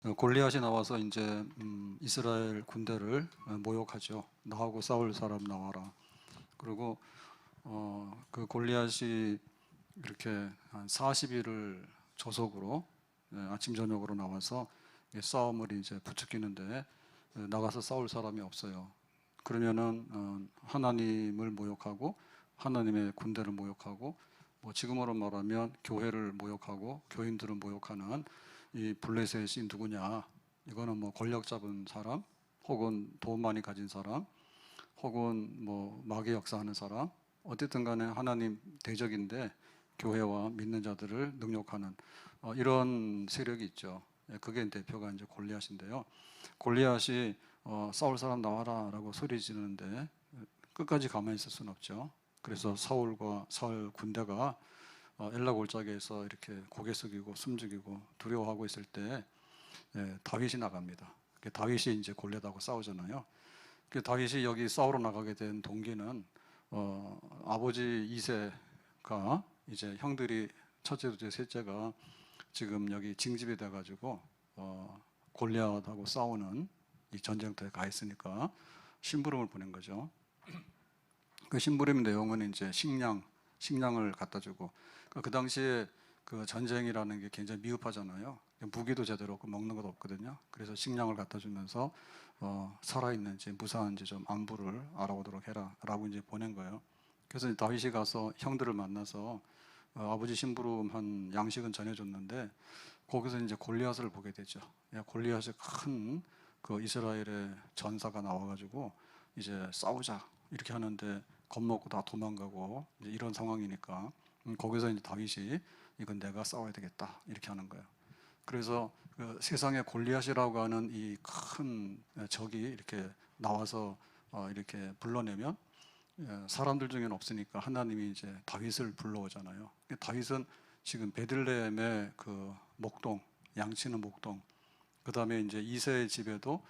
골리앗이 나와서 이제 이스라엘 군대를 모욕하죠. 나하고 싸울 사람 나와라. 그리고 그 골리앗이 이렇게 한 40일을 조속으로 아침 저녁으로 나와서 싸움을 이제 부추기는데 나가서 싸울 사람이 없어요. 그러면은 하나님을 모욕하고 하나님의 군대를 모욕하고 뭐 지금으로 말하면 교회를 모욕하고 교인들을 모욕하는 이 블레셋이 누구냐? 이거는 뭐 권력 잡은 사람, 혹은 돈 많이 가진 사람, 혹은 뭐 마귀 역사하는 사람, 어쨌든 간에 하나님 대적인데 교회와 믿는 자들을 능욕하는 이런 세력이 있죠. 그게 대표가 이제 골리앗인데요. 골리앗이 싸울 사람 나와라라고 소리 지르는데 끝까지 가만히 있을 수는 없죠. 그래서 사울과 사울 군대가 엘라 골짜기에서 이렇게 고개 숙이고 숨죽이고 두려워하고 있을 때 다윗이 나갑니다. 다윗이 이제 골리앗하고 싸우잖아요. 다윗이 여기 싸우러 나가게 된 동기는 아버지 이새가 이제 형들이 첫째, 둘째, 셋째가 지금 여기 징집이 돼가지고 골리앗하고 싸우는 이 전쟁터에 가 있으니까 심부름을 보낸 거죠. 그 심부름 내용은 이제 식량을 갖다 주고 그 당시에 그 전쟁이라는 게 굉장히 미흡하잖아요. 무기도 제대로 없고 먹는 것도 없거든요. 그래서 식량을 갖다 주면서 살아있는지 무사한지 좀 안부를 알아보도록 해라라고 이제 보낸 거예요. 그래서 다윗이 가서 형들을 만나서 아버지 심부름한 양식은 전해줬는데 거기서 이제 골리앗을 보게 되죠. 골리앗이 큰 그 이스라엘의 전사가 나와가지고 이제 싸우자 이렇게 하는데 겁먹고 다 도망가고 이제 이런 상황이니까 거기서 이제 다윗이 이건 내가 싸워야 되겠다 이렇게 하는 거예요. 그래서 그 세상에 골리앗이라고 하는 이 큰 적이 이렇게 나와서 이렇게 불러내면 사람들 중에는 없으니까 하나님이 이제 다윗을 불러오잖아요. 다윗은 지금 베들레헴의 그 목동, 양치는 목동, 그 다음에 이제 이새의 집에도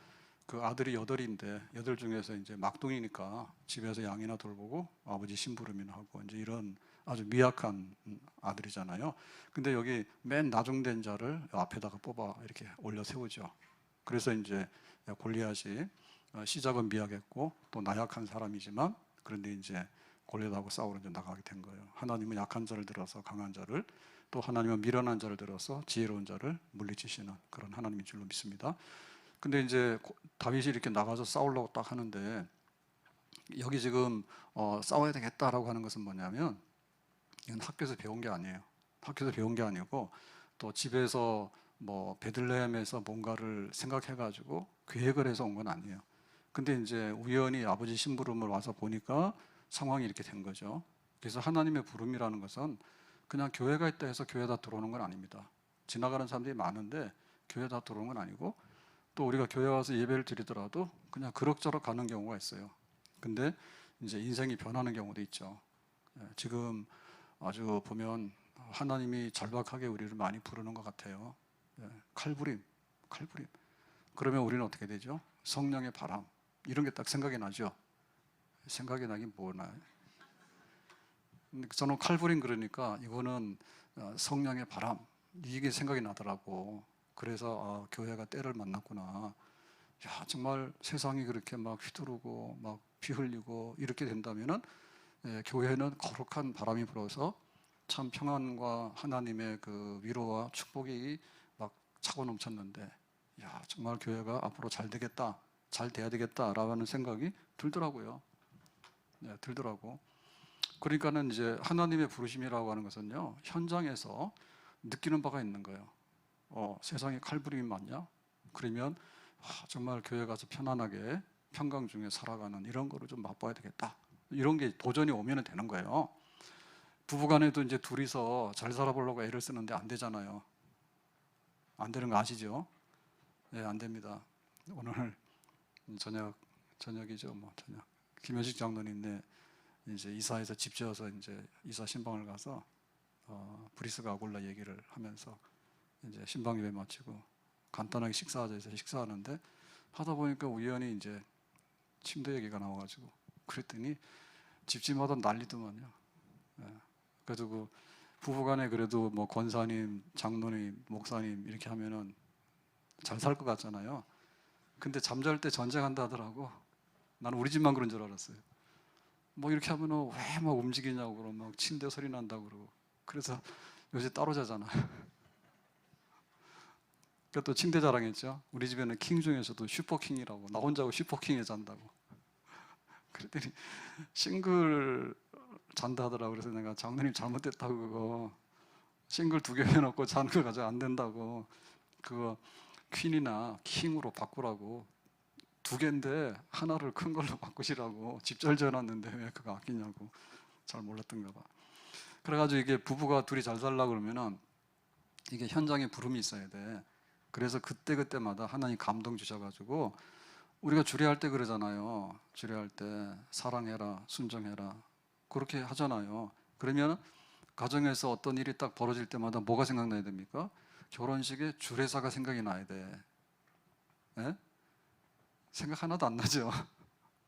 그 아들이 8인데 8 중에서 이제 막둥이니까 집에서 양이나 돌보고 아버지 심부름이나 하고 이제 이런 아주 미약한 아들이잖아요. 근데 여기 맨 나중된 자를 앞에다가 뽑아 이렇게 올려 세우죠. 그래서 이제 골리앗이 시작은 미약했고 또 나약한 사람이지만 그런데 이제 골리앗하고 싸우러 이제 나가게 된 거예요. 하나님은 약한 자를 들어서 강한 자를, 또 하나님은 미련한 자를 들어서 지혜로운 자를 물리치시는 그런 하나님인 줄로 믿습니다. 근데 이제 다윗이 이렇게 나가서 싸우려고 딱 하는데 여기 지금 싸워야 되겠다라고 하는 것은 뭐냐면 이건 학교에서 배운 게 아니에요. 학교에서 배운 게 아니고 또 집에서 뭐 베들레헴에서 뭔가를 생각해가지고 계획을 해서 온 건 아니에요. 근데 이제 우연히 아버지 심부름을 와서 보니까 상황이 이렇게 된 거죠. 그래서 하나님의 부름이라는 것은 그냥 교회가 있다 해서 교회 다 들어오는 건 아닙니다. 지나가는 사람들이 많은데 교회 다 들어오는 건 아니고 또 우리가 교회 와서 예배를 드리더라도 그냥 그럭저럭 가는 경우가 있어요. 근데 이제 인생이 변하는 경우도 있죠. 지금 아주 보면 하나님이 절박하게 우리를 많이 부르는 것 같아요. 칼부림. 그러면 우리는 어떻게 되죠? 성령의 바람. 이런 게 딱 생각이 나죠. 생각이 나긴 뭐나요? 저는 칼부림 그러니까 이거는 성령의 바람. 이게 생각이 나더라고. 그래서 교회가 때를 만났구나. 야, 정말 세상이 그렇게 막 휘두르고 막 피 흘리고 이렇게 된다면은 교회는 거룩한 바람이 불어서 참 평안과 하나님의 그 위로와 축복이 막 차고 넘쳤는데, 야, 정말 교회가 앞으로 잘 되겠다, 잘 돼야 되겠다라는 생각이 들더라고요. 네, 들더라고. 그러니까는 이제 하나님의 부르심이라고 하는 것은요, 현장에서 느끼는 바가 있는 거예요. 세상에 칼부림이 많냐? 그러면 정말 교회 가서 편안하게 평강 중에 살아가는 이런 거를 좀 맛봐야 되겠다. 이런 게 도전이 오면 되는 거예요. 부부간에도 이제 둘이서 잘 살아보려고 애를 쓰는데 안 되잖아요. 안 되는 거 아시죠? 네, 안 됩니다. 오늘 저녁이죠, 뭐 저녁. 김현식 장로님네 이제 이사해서 집 지어서 이제 이사 신방을 가서 브리스가 아골라 얘기를 하면서 이제 신방 예배 마치고 간단하게 식사하자 해서 식사하는데 하다 보니까 우연히 이제 침대 얘기가 나와가지고 그랬더니 집집마다 난리더만요. 그래도 그 부부간에 그래도 뭐 권사님, 장로님, 목사님 이렇게 하면은 잘 살 것 같잖아요. 근데 잠잘 때 전쟁한다 하더라고. 나는 우리 집만 그런 줄 알았어요. 뭐 이렇게 하면은 왜 막 움직이냐고 그러고 막 침대 소리 난다고 그러고. 그래서 요새 따로 자잖아. 그또 침대 자랑했죠. 우리 집에는 킹 중에서도 슈퍼킹이라고. 나 혼자고 슈퍼킹에 잔다고. 그랬더니 싱글 잔다 하더라고. 그래서 내가 장로님 잘못됐다고 그거. 싱글 2개 해놓고 자는 거 가지고 안 된다고. 그거 퀸이나 킹으로 바꾸라고. 2개인데 하나를 큰 걸로 바꾸시라고. 집 잘 지어놨는데 왜 그거 아끼냐고. 잘 몰랐던가 봐. 그래가지고 이게 부부가 둘이 잘 살려고 그러면은 이게 현장에 부름이 있어야 돼. 그래서 그때그때마다 하나님 감동 주셔가지고 우리가 주례할 때 그러잖아요. 주례할 때 사랑해라, 순종해라 그렇게 하잖아요. 그러면 가정에서 어떤 일이 딱 벌어질 때마다 뭐가 생각나야 됩니까? 결혼식에 주례사가 생각이 나야 돼. 예? 생각 하나도 안 나죠.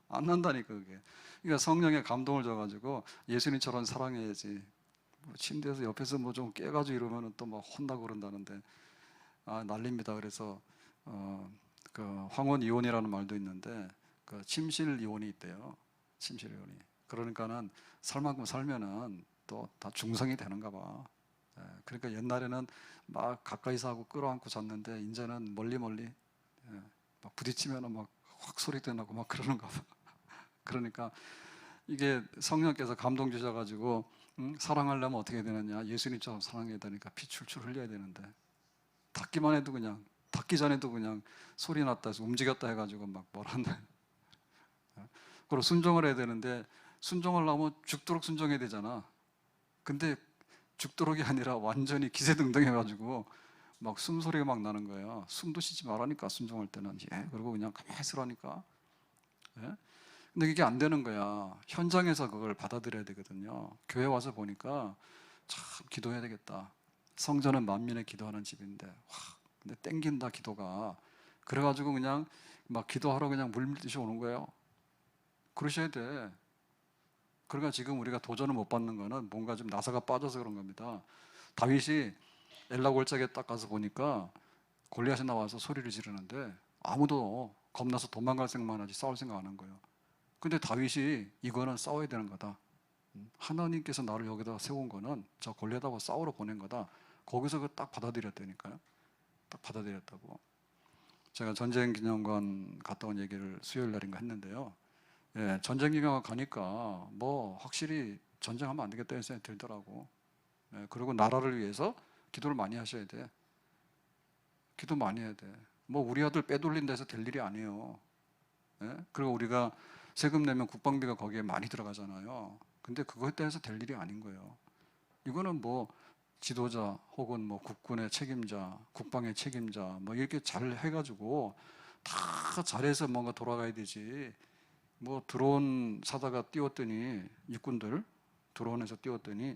안 난다니까 그게. 그러니까 성령의 감동을 줘가지고 예수님처럼 사랑해야지. 뭐 침대에서 옆에서 뭐 좀 깨가지고 이러면은 또 막 혼나고 그런다는데 난립니다. 그래서 그 황혼 이혼이라는 말도 있는데 그 침실 이혼이 있대요. 침실 이혼이. 그러니까는 살 만큼 살면은 또 다 중성이 되는가 봐. 그러니까 옛날에는 막 가까이서 하고 끌어안고 잤는데 이제는 멀리 막 부딪히면은 막 확 소리도 나고 막 그러는가 봐. 그러니까 이게 성령께서 감동 주셔가지고 사랑하려면 어떻게 되느냐? 예수님처럼 사랑해야 되니까 피 출출 흘려야 되는데 닿기만 해도 그냥 닿기 전에도 그냥 소리 났다 해서 움직였다 해가지고 막 뭐란다. 그리고 순종을 해야 되는데 순종하려면 죽도록 순종해야 되잖아. 근데 죽도록이 아니라 완전히 기세등등해가지고 막 숨소리가 막 나는 거예요. 숨도 쉬지 말라니까 순종할 때는. 그리고 그냥 가만히 있으라니까. 예? 근데 이게 안 되는 거야. 현장에서 그걸 받아들여야 되거든요. 교회 와서 보니까 참 기도해야 되겠다. 성전은 만민의 기도하는 집인데 와, 근데 땡긴다 기도가. 그래가지고 그냥 막 기도하러 그냥 물밀듯이 오는 거예요. 그러셔야 돼. 그러니까 지금 우리가 도전을 못 받는 거는 뭔가 좀 나사가 빠져서 그런 겁니다. 다윗이 엘라 골짜기에 딱 가서 보니까 골리앗이 나와서 소리를 지르는데 아무도 겁나서 도망갈 생각만 하지 싸울 생각 안 한 거예요. 근데 다윗이 이거는 싸워야 되는 거다. 하나님께서 나를 여기다 세운 거는 저 골리앗하고 싸우러 보낸 거다. 거기서 그 딱 받아들였다니까요. 딱 받아들였다고. 제가 전쟁기념관 갔다 온 얘기를 수요일 날인가 했는데요. 전쟁기념관 가니까 뭐 확실히 전쟁하면 안 되겠다는 생각이 들더라고. 그리고 나라를 위해서 기도를 많이 하셔야 돼. 기도 많이 해야 돼. 뭐 우리 아들 빼돌린다 해서 될 일이 아니에요. 그리고 우리가 세금 내면 국방비가 거기에 많이 들어가잖아요. 근데 그거에 대해서 될 일이 아닌 거예요. 이거는 뭐 지도자 혹은 뭐 국군의 책임자, 국방의 책임자 뭐 이렇게 잘 해가지고 다 잘해서 뭔가 돌아가야 되지. 뭐 드론 사다가 띄웠더니 육군들 드론에서 띄웠더니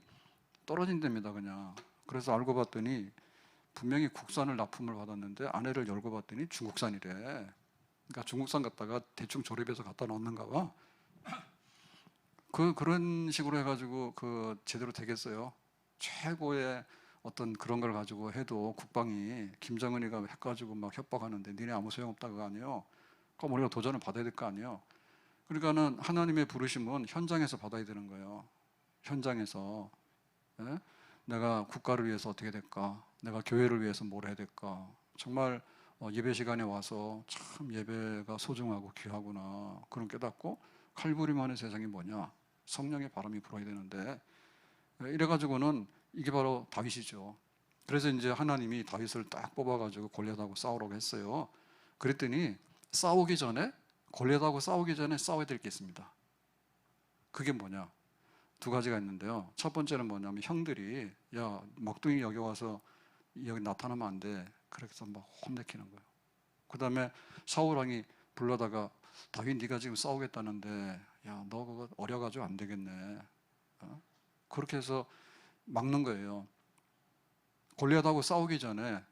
떨어진답니다 그냥. 그래서 알고 봤더니 분명히 국산을 납품을 받았는데 안에를 열고 봤더니 중국산이래. 그러니까 중국산 갖다가 대충 조립해서 갖다 놓는가 봐. 그런 식으로 해가지고 그 제대로 되겠어요. 최고의 어떤 그런 걸 가지고 해도 국방이 김정은이가 해가지고 막 협박하는데 니네 아무 소용없다가 아니에요. 그럼 우리가 도전을 받아야 될 거 아니에요. 그러니까는 하나님의 부르심은 현장에서 받아야 되는 거예요. 현장에서. 예? 내가 국가를 위해서 어떻게 될까? 내가 교회를 위해서 뭘 해야 될까? 정말 예배 시간에 와서 참 예배가 소중하고 귀하구나. 그런 깨닫고 칼부림하는 세상이 뭐냐? 성령의 바람이 불어야 되는데 이래가지고는 이게 바로 다윗이죠. 그래서 이제 하나님이 다윗을 딱 뽑아가지고 골리앗하고 싸우라고 했어요. 그랬더니 싸우기 전에 골리앗하고 싸우기 전에 싸워야 될 게 있습니다. 그게 뭐냐? 2가지가 있는데요. 첫 번째는 뭐냐면 형들이 야 막둥이 여기 와서 여기 나타나면 안 돼. 그래서 막 혼내키는 거예요. 그 다음에 사울 왕이 불러다가 다윗 네가 지금 싸우겠다는데 야 너 그거 어려가지고 안 되겠네. 그렇게 해서 막는 거예요. 골리앗하고 싸우기 전에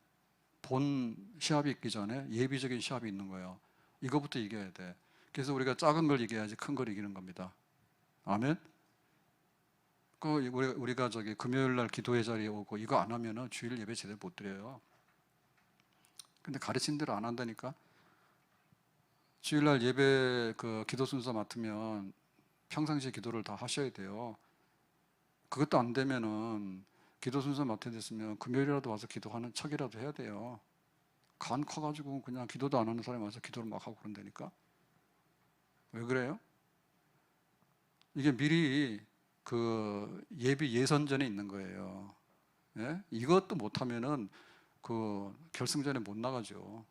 본 시합이 있기 전에 예비적인 시합이 있는 거예요. 이거부터 이겨야 돼. 그래서 우리가 작은 걸 이겨야지 큰 걸 이기는 겁니다. 아멘. 우리가 저기 금요일 날 기도회 자리에 오고 이거 안 하면은 주일 예배 제대로 못 드려요. 근데 가르친 대로 안 한다니까. 주일날 예배 그 기도 순서 맡으면 평상시 기도를 다 하셔야 돼요. 그것도 안 되면은 기도 순서 맡아 됐으면 금요일이라도 와서 기도하는 척이라도 해야 돼요. 간 커가지고 그냥 기도도 안 하는 사람이 와서 기도를 막 하고 그런다니까. 왜 그래요? 이게 미리 그 예비 예선전에 있는 거예요. 예? 이것도 못하면은 그 결승전에 못 나가죠.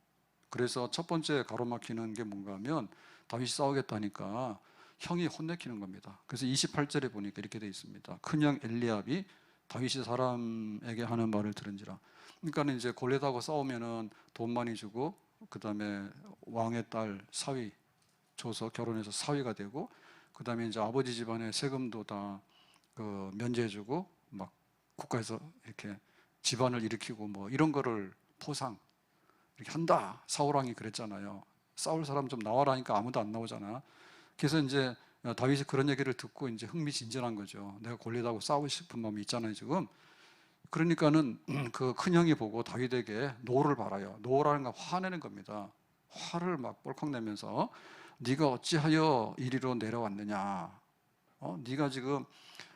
그래서 첫 번째 가로막히는 게 뭔가 하면 다윗이 싸우겠다니까 형이 혼내키는 겁니다. 그래서 28절에 보니까 이렇게 돼 있습니다. 큰형 엘리압이 다윗이 사람에게 하는 말을 들은지라. 그러니까 이제 골리앗하고 싸우면은 돈 많이 주고 그다음에 왕의 딸 사위 줘서 결혼해서 사위가 되고 그다음에 이제 아버지 집안의 세금도 다 그 면제해주고 막 국가에서 이렇게 집안을 일으키고 뭐 이런 거를 포상 이렇게 한다. 사울 왕이 그랬잖아요. 싸울 사람 좀 나와라니까 아무도 안 나오잖아. 그래서 이제 다윗이 그런 얘기를 듣고 이제 흥미진진한 거죠. 내가 골리앗하고 싸우고 싶은 마음이 있잖아요, 지금. 그러니까는 그 큰형이 보고 다윗에게 노를 바라요. 노라는 건 화내는 겁니다. 화를 막 뻘컥 내면서 네가 어찌하여 이리로 내려왔느냐? 네가 지금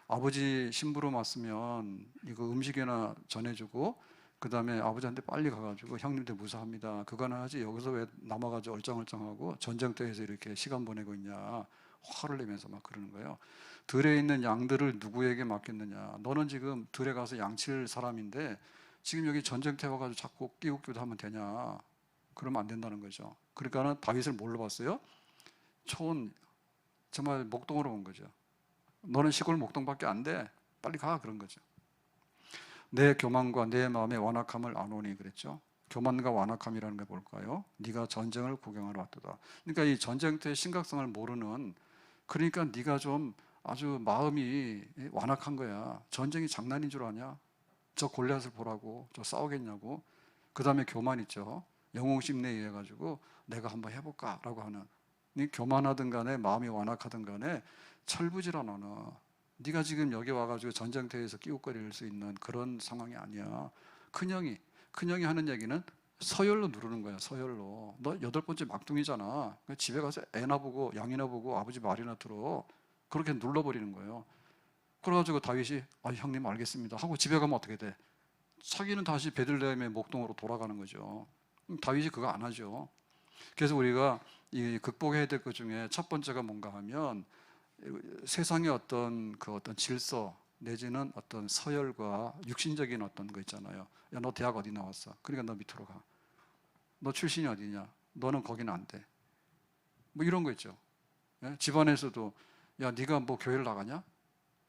아버지 심부름 왔으면 이거 음식이나 전해주고 그 다음에 아버지한테 빨리 가가지고 형님들 무사합니다. 그거는 하지 여기서 왜 남아가지고 얼짱얼짱하고 전쟁터에서 이렇게 시간 보내고 있냐. 화를 내면서 막 그러는 거예요. 들에 있는 양들을 누구에게 맡겼느냐. 너는 지금 들에 가서 양칠 사람인데 지금 여기 전쟁터에 와가지고 자꾸 끼우기도 하면 되냐. 그러면 안 된다는 거죠. 그러니까는 다윗을 뭘로 봤어요? 촌 정말 목동으로 온 거죠. 너는 시골 목동밖에 안 돼. 빨리 가 그런 거죠. 내 교만과 내 마음의 완악함을 아노니 그랬죠. 교만과 완악함이라는 게 뭘까요? 네가 전쟁을 구경하러 왔도다. 그러니까 이 전쟁터의 심각성을 모르는 그러니까 네가 좀 아주 마음이 완악한 거야. 전쟁이 장난인 줄 아냐? 저 골리앗을 보라고 저 싸우겠냐고. 그 다음에 교만 있죠. 영웅심내에 의해 가지고 내가 한번 해볼까라고 하는. 네 교만하든 간에 마음이 완악하든 간에 철부지라 너는. 네가 지금 여기 와가지고 전쟁터에서 끼웃거릴 수 있는 그런 상황이 아니야. 큰형이 하는 얘기는 서열로 누르는 거야. 서열로. 너 8번째 막둥이잖아. 집에 가서 애나 보고 양이나 보고 아버지 말이나 들어. 그렇게 눌러버리는 거예요. 그래가지고 다윗이 형님 알겠습니다 하고 집에 가면 어떻게 돼? 자기는 다시 베들레헴의 목동으로 돌아가는 거죠. 다윗이 그거 안 하죠. 그래서 우리가 이 극복해야 될 것 중에 첫 번째가 뭔가 하면 세상의 어떤 질서 내지는 어떤 서열과 육신적인 어떤 거 있잖아요. 야, 너 대학 어디 나왔어? 그러니까 너 밑으로 가. 너 출신이 어디냐? 너는 거기는 안 돼. 뭐 이런 거 있죠. 예? 집안에서도 야, 네가 뭐 교회를 나가냐?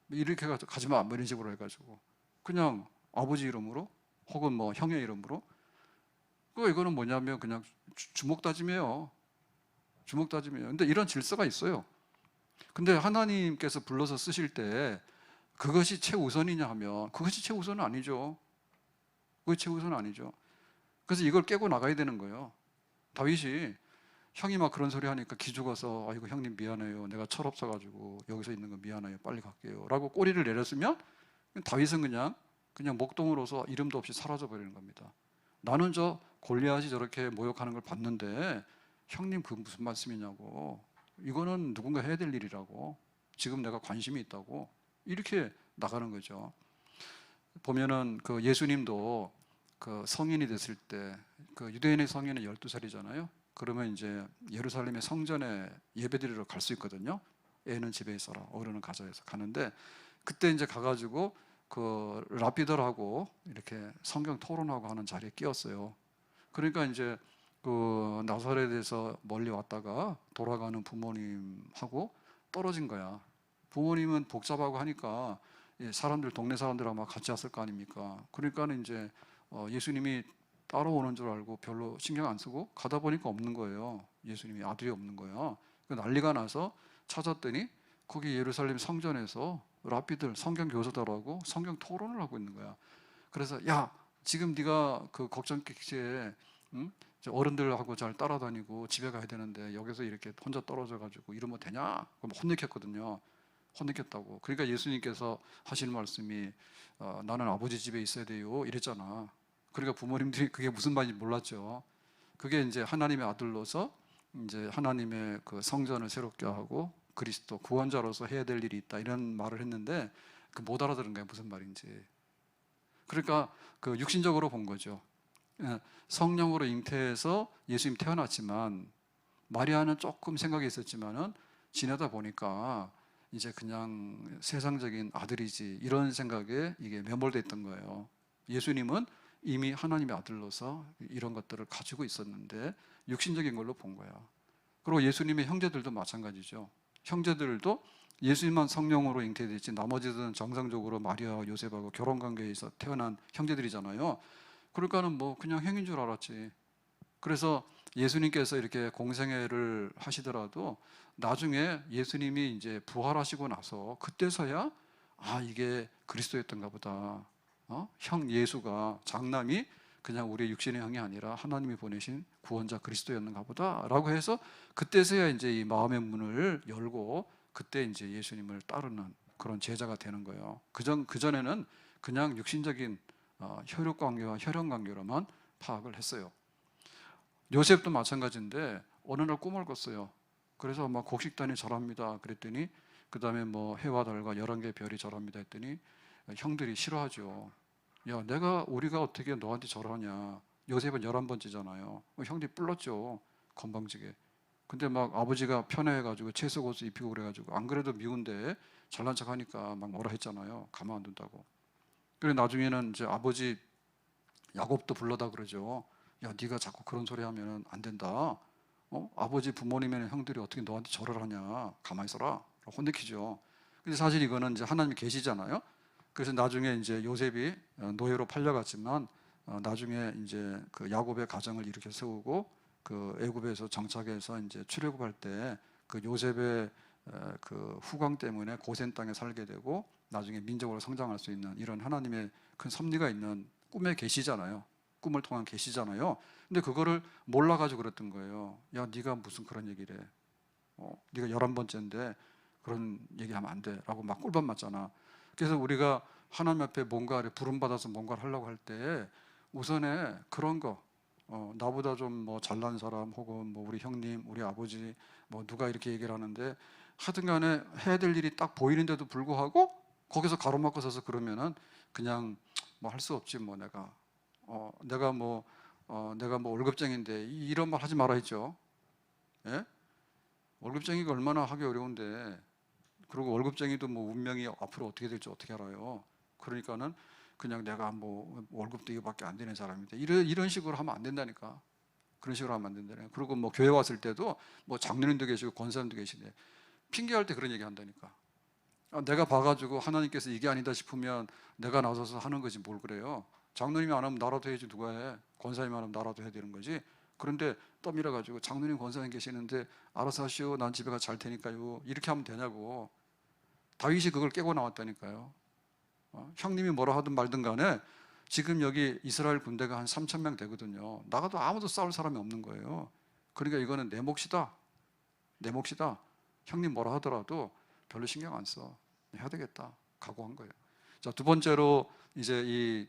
뭐 이렇게 가지 마. 뭐 이런 식으로 해가지고 그냥 아버지 이름으로 혹은 뭐 형의 이름으로. 이거는 뭐냐면 그냥 주먹 다짐이에요. 주먹 다짐이에요. 근데 이런 질서가 있어요. 근데 하나님께서 불러서 쓰실 때 그것이 최우선이냐 하면 그것이 최우선은 아니죠. 그것이 최우선은 아니죠. 그래서 이걸 깨고 나가야 되는 거예요. 다윗이 형이 막 그런 소리 하니까 기죽어서 아이고 형님 미안해요. 내가 철없어가지고 여기서 있는 거 미안해요. 빨리 갈게요. 라고 꼬리를 내렸으면 다윗은 그냥 목동으로서 이름도 없이 사라져 버리는 겁니다. 나는 저 골리앗이 저렇게 모욕하는 걸 봤는데 형님 그 무슨 말씀이냐고. 이거는 누군가 해야 될 일이라고. 지금 내가 관심이 있다고. 이렇게 나가는 거죠. 보면은 그 예수님도 그 성인이 됐을 때 그 유대인의 성인은 12살이잖아요. 그러면 이제 예루살렘의 성전에 예배드리러 갈 수 있거든요. 애는 집에 있어라. 어른은 가자해서 가는데 그때 이제 가가지고 그 랍비들하고 이렇게 성경 토론하고 하는 자리에 끼었어요. 그러니까 이제 그 나사렛에서 멀리 왔다가 돌아가는 부모님하고 떨어진 거야. 부모님은 복잡하고 하니까 사람들 동네 사람들하고 막 같이 왔을 거 아닙니까? 그러니까는 이제 예수님이 따라오는 줄 알고 별로 신경 안 쓰고 가다 보니까 없는 거예요. 예수님이 아들이 없는 거야. 난리가 나서 찾았더니 거기 예루살렘 성전에서 랍비들 성경 교사들하고 성경 토론을 하고 있는 거야. 그래서 야 지금 네가 그 걱정객지에 어른들하고 잘 따라다니고 집에 가야 되는데 여기서 이렇게 혼자 떨어져 가지고 이러면 되냐? 그럼 혼내켰거든요. 혼내켰다고. 그러니까 예수님께서 하시는 말씀이 나는 아버지 집에 있어야 돼요 이랬잖아. 그러니까 부모님들이 그게 무슨 말인지 몰랐죠. 그게 이제 하나님의 아들로서 이제 하나님의 그 성전을 새롭게 하고 그리스도 구원자로서 해야 될 일이 있다 이런 말을 했는데 그 못 알아들은 거예요. 무슨 말인지. 그러니까 그 육신적으로 본 거죠. 성령으로 잉태해서 예수님 태어났지만 마리아는 조금 생각이 있었지만은 지내다 보니까 이제 그냥 세상적인 아들이지 이런 생각에 이게 매몰돼 있던 거예요. 예수님은 이미 하나님의 아들로서 이런 것들을 가지고 있었는데 육신적인 걸로 본 거야. 그리고 예수님의 형제들도 마찬가지죠. 형제들도 예수님만 성령으로 잉태됐지 나머지들은 정상적으로 마리아와 요셉하고 결혼 관계에서 태어난 형제들이잖아요. 그러니까는 뭐 그냥 형인 줄 알았지. 그래서 예수님께서 이렇게 공생애를 하시더라도 나중에 예수님이 이제 부활하시고 나서 그때서야 아 이게 그리스도였던가 보다. 형 예수가 장남이 그냥 우리 육신의 형이 아니라 하나님이 보내신 구원자 그리스도였는가 보다라고 해서 그때서야 이제 이 마음의 문을 열고 그때 이제 예수님을 따르는 그런 제자가 되는 거예요. 그전에는 그냥 육신적인 혈육 관계와 혈연 관계로만 파악을 했어요. 요셉도 마찬가지인데 어느 날 꿈을 꿨어요. 그래서 막 곡식단이 절합니다. 그랬더니 그 다음에 뭐 해와 달과 11개의 별이 절합니다 했더니 형들이 싫어하죠. 야, 우리가 어떻게 너한테 절하냐. 요셉은 11번째잖아요. 형들이 뿔렀죠. 건방지게. 근데 막 아버지가 편애해가지고 채석옷을 입히고 그래가지고 안 그래도 미운데 잘난 척 하니까 막 뭐라 했잖아요. 가만 안 둔다고. 그래 나중에는 이제 아버지 야곱도 불러다 그러죠. 야, 네가 자꾸 그런 소리 하면 안 된다. 아버지 부모님이나 형들이 어떻게 너한테 절을 하냐. 가만히 있어라. 혼내키죠. 근데 사실 이거는 이제 하나님이 계시잖아요. 그래서 나중에 이제 요셉이 노예로 팔려갔지만 나중에 이제 그 야곱의 가정을 일으켜 세우고 그 애굽에서 정착해서 이제 출애굽할 때 그 요셉의 그 후광 때문에 고센 땅에 살게 되고 나중에 민족으로 성장할 수 있는 이런 하나님의 큰 섭리가 있는 꿈의 계시잖아요. 꿈을 통한 계시잖아요. 근데 그거를 몰라가지고 그랬던 거예요. 야, 네가 무슨 그런 얘기를 해. 네가 11번째인데 그런 얘기하면 안 돼. 라고 막 꿀밤 맞잖아. 그래서 우리가 하나님 앞에 뭔가를 부름받아서 뭔가를 하려고 할 때 우선에 그런 거 나보다 좀 뭐 잘난 사람 혹은 뭐 우리 형님, 우리 아버지 뭐 누가 이렇게 얘기를 하는데 하여튼 간에 해야 될 일이 딱 보이는데도 불구하고 거기서 가로막고 서서 그러면은 그냥 뭐 할 수 없지 뭐 내가 뭐 월급쟁인데 이런 말 하지 말아 했죠. 예? 월급쟁이가 얼마나 하기 어려운데 그리고 월급쟁이도 뭐 운명이 앞으로 어떻게 될지 어떻게 알아요. 그러니까는 그냥 내가 뭐 월급도 이거밖에 안 되는 사람인데 이런 식으로 하면 안 된다니까. 그런 식으로 하면 안 된다니까. 그리고 뭐 교회 왔을 때도 뭐 장로님도 계시고 권사님도 계시네. 핑계할 때 그런 얘기 한다니까. 내가 봐가지고 하나님께서 이게 아니다 싶으면 내가 나서서 하는 거지 뭘 그래요. 장로님이 안 하면 나라도 해야지 누가 해. 권사님이 안 하면 나라도 해야 되는 거지. 그런데 떠밀어가지고 장로님 권사님 계시는데 알아서 하시오. 난 집에 가서 잘 테니까요. 이렇게 하면 되냐고. 다윗이 그걸 깨고 나왔다니까요. 형님이 뭐라 하든 말든 간에 지금 여기 이스라엘 군대가 한 3천 명 되거든요. 나가도 아무도 싸울 사람이 없는 거예요. 그러니까 이거는 내 몫이다. 내 몫이다. 형님 뭐라 하더라도 별로 신경 안 써. 해야 되겠다. 각오한 거예요. 자, 두 번째로 이제 이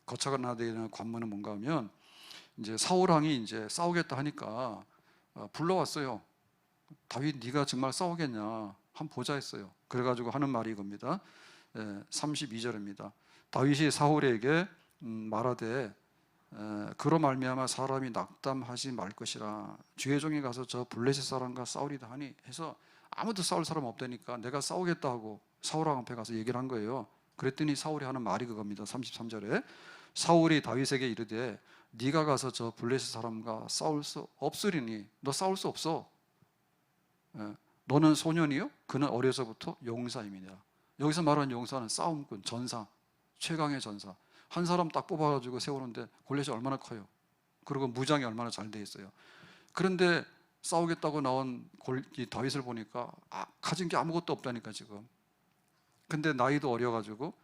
거쳐가야 되는 관문은 뭔가 하면 이제 사울 왕이 이제 싸우겠다 하니까 불러왔어요. 다윗 네가 정말 싸우겠냐? 한번 보자 했어요. 그래가지고 하는 말이 이겁니다. 32절입니다. 다윗이 사울에게 말하되 그로 말미암아 사람이 낙담하지 말 것이라 주의 종이 가서 저 블레셋 사람과 싸우리다 하니 해서 아무도 싸울 사람 없다니까 내가 싸우겠다 하고 사울 왕 앞에 가서 얘기를 한 거예요. 그랬더니 사울이 하는 말이 그겁니다. 33절에 사울이 다윗에게 이르되 네가 가서 저 블레셋 사람과 싸울 수 없으리니 너 싸울 수 없어. 너는 소년이요? 그는 어려서부터 용사입니다. 여기서 말하는 용사는 싸움꾼, 전사, 최강의 전사. 한 사람 딱 뽑아가지고 세우는데 골리앗이 얼마나 커요. 그리고 무장이 얼마나 잘 돼 있어요. 그런데 싸우겠다고 나온 이 다윗을 보니까 가진 게 아무것도 없다니까 지금. 근데 나이도 어려가지고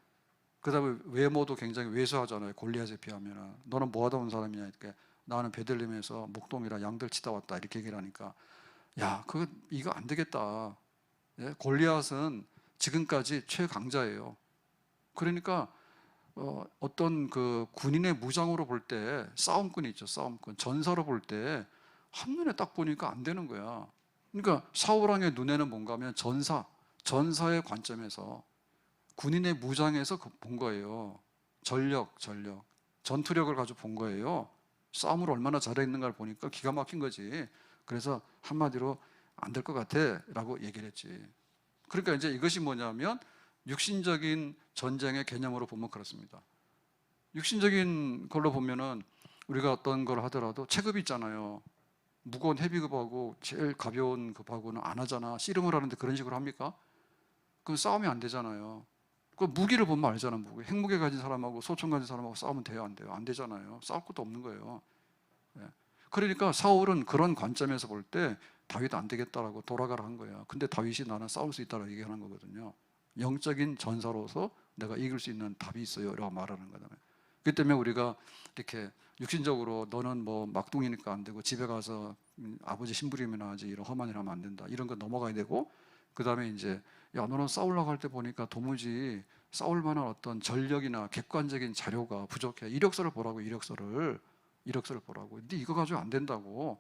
그다음에 외모도 굉장히 왜소하잖아요. 골리앗에 비하면. 너는 뭐 하다 온 사람이냐. 이렇게 나는 베들레헴에서 목동이라 양들 치다 왔다. 이렇게 얘기를 하니까 야, 이거 안 되겠다. 예? 골리앗은 지금까지 최강자예요. 그러니까 어떤 그 군인의 무장으로 볼 때 싸움꾼이 있죠. 싸움꾼. 전사로 볼 때 한눈에 딱 보니까 안 되는 거야. 그러니까 사울 왕의 눈에는 뭔가 하면 전사의 관점에서 군인의 무장에서 본 거예요. 전력, 전투력을 가지고 본 거예요. 싸움을 얼마나 잘했는가를 보니까 기가 막힌 거지. 그래서 한마디로 안 될 것 같아 라고 얘기를 했지. 그러니까 이제 이것이 뭐냐면 육신적인 전쟁의 개념으로 보면 그렇습니다. 육신적인 걸로 보면은 우리가 어떤 걸 하더라도 체급이 있잖아요. 무거운 헤비급하고 제일 가벼운 급하고는 안 하잖아. 씨름을 하는데 그런 식으로 합니까? 그건 싸움이 안 되잖아요. 그 무기를 보면 알잖아. 무기. 핵무기 가진 사람하고 소총 가진 사람하고 싸우면 돼요, 안 돼요? 안 되잖아요. 싸울 것도 없는 거예요. 예. 그러니까 사울은 그런 관점에서 볼 때 다윗 안 되겠다라고 돌아가라 한 거야. 근데 다윗이 나는 싸울 수 있다라고 얘기하는 거거든요. 영적인 전사로서 내가 이길 수 있는 답이 있어요 라고 말하는 거잖아요. 그렇기 때문에 우리가 이렇게 육신적으로 너는 뭐 막둥이니까 안 되고 집에 가서 아버지 심부름이나 하지 이런 험한 일 하면 안 된다 이런 거 넘어가야 되고, 그 다음에 이제 야 너는 싸우려고 할 때 보니까 도무지 싸울 만한 어떤 전력이나 객관적인 자료가 부족해. 이력서를 보라고. 이력서를 보라고. 근데 이거 가지고 안 된다고.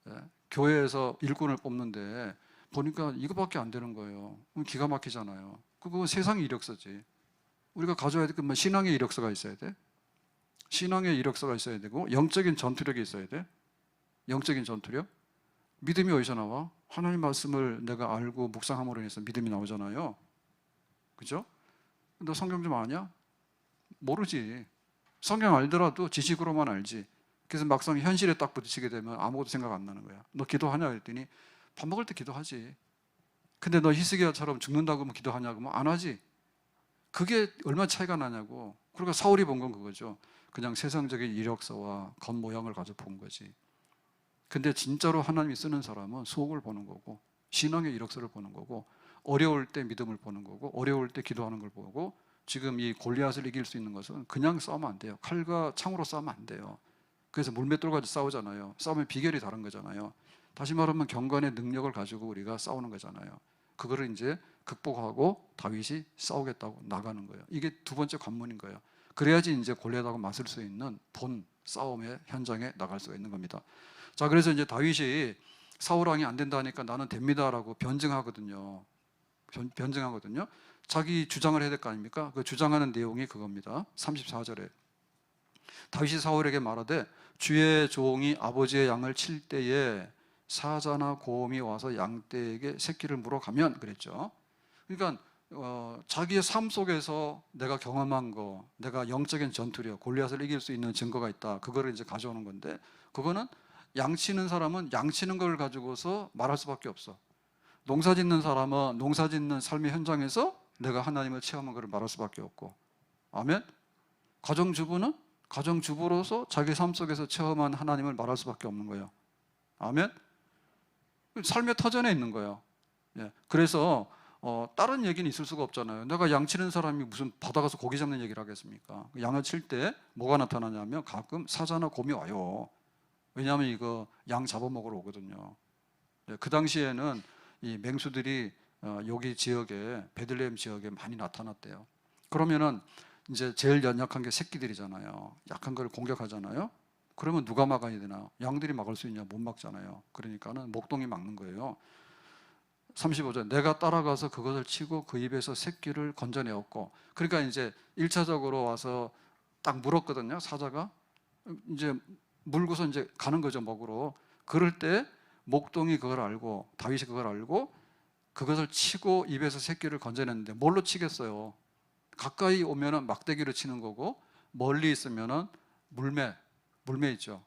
예? 교회에서 일꾼을 뽑는데 보니까 이거밖에 안 되는 거예요. 기가 막히잖아요. 그거 세상의 이력서지. 우리가 가져야 될 건 신앙의 이력서가 있어야 돼. 신앙의 이력서가 있어야 되고 영적인 전투력이 있어야 돼. 영적인 전투력. 믿음이 어디서 나와? 하나님 말씀을 내가 알고 묵상함으로 인해서 믿음이 나오잖아요. 그죠? 너 성경 좀 아냐? 모르지. 성경 알더라도 지식으로만 알지. 그래서 막상 현실에 딱 부딪히게 되면 아무것도 생각 안 나는 거야. 너 기도하냐 그랬더니 밥 먹을 때 기도하지. 근데 너 히스기야처럼 죽는다고 하면 기도하냐고 하면 안 하지. 그게 얼마나 차이가 나냐고. 그러니까 사울이 본 건 그거죠. 그냥 세상적인 이력서와 겉모양을 가지고 본 거지. 근데 진짜로 하나님이 쓰는 사람은 속을 보는 거고 신앙의 이력서를 보는 거고 어려울 때 믿음을 보는 거고 어려울 때 기도하는 걸 보고, 지금 이 골리앗을 이길 수 있는 것은 그냥 싸우면 안 돼요. 칼과 창으로 싸우면 안 돼요. 그래서 물맷돌 가지고 싸우잖아요. 싸움의 비결이 다른 거잖아요. 다시 말하면 경건의 능력을 가지고 우리가 싸우는 거잖아요. 그거를 이제 극복하고 다윗이 싸우겠다고 나가는 거예요. 이게 두 번째 관문인 거예요. 그래야지 이제 골리앗하고 맞설 수 있는 본 싸움의 현장에 나갈 수가 있는 겁니다. 자, 그래서 이제 다윗이 사울 왕이 안 된다 하니까 나는 됩니다라고 변증하거든요. 변증하거든요. 자기 주장을 해야 될 거 아닙니까? 그 주장하는 내용이 그겁니다. 34절에 다윗이 사울에게 말하되 주의 종이 아버지의 양을 칠 때에 사자나 곰이 와서 양떼에게 새끼를 물어가면 그랬죠. 그러니까 자기의 삶 속에서 내가 경험한 거, 내가 영적인 전투력, 골리앗을 이길 수 있는 증거가 있다. 그거를 이제 가져오는 건데, 그거는 양치는 사람은 양치는 걸 가지고서 말할 수밖에 없어. 농사 짓는 사람은 농사 짓는 삶의 현장에서 내가 하나님을 체험한 것을 말할 수밖에 없고, 아멘. 가정주부는 가정주부로서 자기 삶 속에서 체험한 하나님을 말할 수밖에 없는 거예요. 아멘. 삶의 터전에 있는 거예요. 예. 그래서 다른 얘기는 있을 수가 없잖아요. 내가 양 치는 사람이 무슨 바다 가서 고기 잡는 얘기를 하겠습니까? 양을 칠 때 뭐가 나타나냐면 가끔 사자나 곰이 와요. 왜냐하면 이거 양 잡아먹으러 오거든요. 예. 그 당시에는 이 맹수들이 여기 지역에, 베들레헴 지역에 많이 나타났대요. 그러면은 이제 제일 연약한 게 새끼들이잖아요. 약한 걸 공격하잖아요. 그러면 누가 막아야 되나? 양들이 막을 수 있냐? 못 막잖아요. 그러니까는 목동이 막는 거예요. 35절 내가 따라가서 그것을 치고 그 입에서 새끼를 건져내었고, 그러니까 이제 1차적으로 와서 딱 물었거든요. 사자가 이제 물고서 이제 가는 거죠, 먹으러. 그럴 때 목동이 그걸 알고, 다윗이 그걸 알고 그것을 치고 입에서 새끼를 건져냈는데 뭘로 치겠어요? 가까이 오면은 막대기로 치는 거고, 멀리 있으면은 물매 있죠.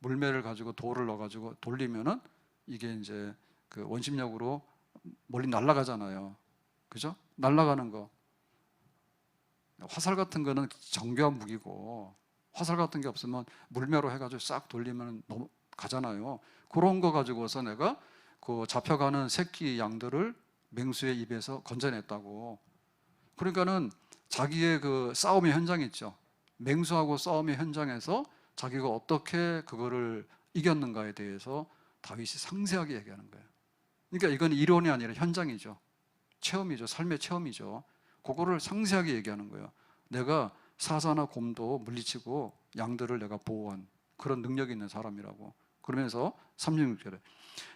물매를 가지고 돌을 넣어가지고 돌리면은 이게 이제 그 원심력으로 멀리 날아가잖아요. 그죠? 날아가는 거. 화살 같은 거는 정교한 무기고, 화살 같은 게 없으면 물매로 해가지고 싹 돌리면 가잖아요. 그런 거 가지고서 내가 그 잡혀가는 새끼 양들을 맹수의 입에서 건져냈다고. 그러니까는 자기의 그 싸움의 현장 있죠. 맹수하고 싸움의 현장에서 자기가 어떻게 그거를 이겼는가에 대해서 다윗이 상세하게 얘기하는 거예요. 그러니까 이건 이론이 아니라 현장이죠. 체험이죠. 삶의 체험이죠. 그거를 상세하게 얘기하는 거예요. 내가 사자나 곰도 물리치고 양들을 내가 보호한 그런 능력이 있는 사람이라고. 그러면서 36절에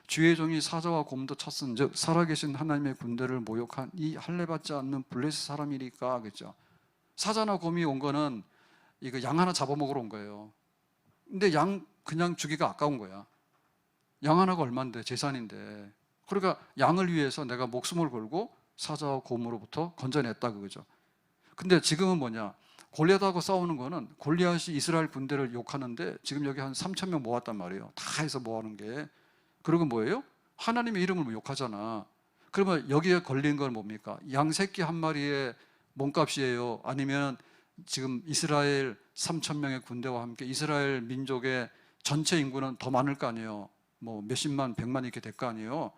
주의 종이 사자와 곰도 쳤은 즉 살아계신 하나님의 군대를 모욕한 이 할례받지 않는 블레셋 사람이니까. 그죠? 사자나 곰이 온 거는 이거 양 하나 잡아먹으러 온 거예요. 근데 양 그냥 주기가 아까운 거야. 양 하나가 얼만데, 재산인데. 그러니까 양을 위해서 내가 목숨을 걸고 사자와 곰으로부터 건져냈다 그거죠. 근데 지금은 뭐냐? 골리앗하고 싸우는 거는 골리앗이 이스라엘 군대를 욕하는데 지금 여기 한 3천 명 모았단 말이에요. 다 해서 모아놓은 게. 그리고 뭐예요? 하나님의 이름을 욕하잖아. 그러면 여기에 걸린 건 뭡니까? 양 새끼 한 마리의 몸값이에요? 아니면 지금 이스라엘 3천 명의 군대와 함께 이스라엘 민족의 전체 인구는 더 많을 거 아니에요? 뭐 몇십만, 백만 이렇게 될 거 아니에요?